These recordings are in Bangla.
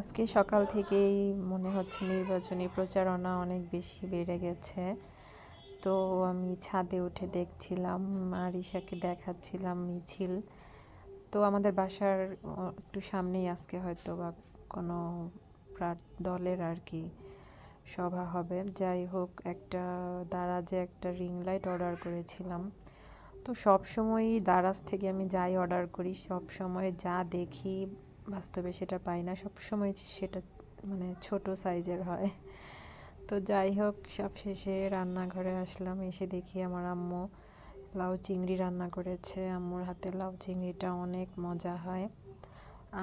আজকে সকাল থেকেই মনে হচ্ছে নির্বাচনী প্রচারণা অনেক বেশি বেড়ে গেছে। তো আমি ছাদে উঠে দেখছিলাম, আরিশাকে দেখাচ্ছিলাম মিছিল। তো আমাদের বাসার একটু সামনেই আজকে হয়তো বা কোনো দলের আর কি সভা হবে। যাই হোক, দারাজে একটা রিং লাইট অর্ডার করেছিলাম। তো সবসময়ই দারাজ থেকে আমি যাই অর্ডার করি, সব সময় যা দেখি বাস্তবে সেটা পাই না। সবসময় সেটা মানে ছোট সাইজের হয়। তো যাই হোক, সব শেষে রান্নাঘরে আসলাম। এসে দেখি আমার আম্মু লাউ চিংড়ি রান্না করেছে। আম্মুর হাতে লাউ চিংড়িটা অনেক মজা হয়।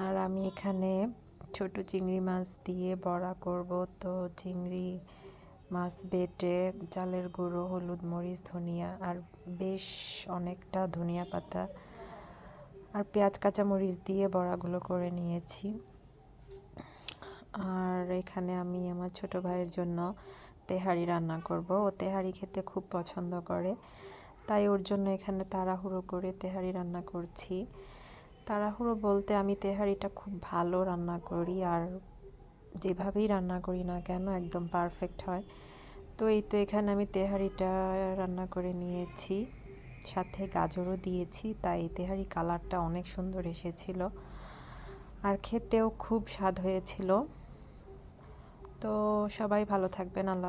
আর আমি এখানে ছোট চিংড়ি মাছ দিয়ে বড়া করব। তো চিংড়ি মাছ বেটে চালের গুঁড়ো, হলুদ, মরিচ, ধনিয়া আর বেশ অনেকটা ধনিয়া পাতা আর পেঁয়াজ কাঁচামরিচ দিয়ে বড়াগুলো করে নিয়েছি। আর এখানে আমি আমার ছোট ভাইয়ের জন্য তেহারি রান্না করব। ও তেহারি খেতে খুব পছন্দ করে, তাই ওর জন্য এখানে তাড়াহুড়ো করে তেহারি রান্না করছি। তাড়াহুড়ো বলতে আমি তেহারিটা খুব ভালো রান্না করি, আর যেভাবেই রান্না করি না কেন একদম পারফেক্ট হয়। তো এই তো এখানে আমি তেহারিটা রান্না করে নিয়েছি, সাথে গাজরও দিয়েছি, তাই তেহারি কালারটা অনেক সুন্দর এসেছিল আর খেতেও খুব স্বাদ হয়েছিল। তো সবাই ভালো থাকবেন। আল্লাহ।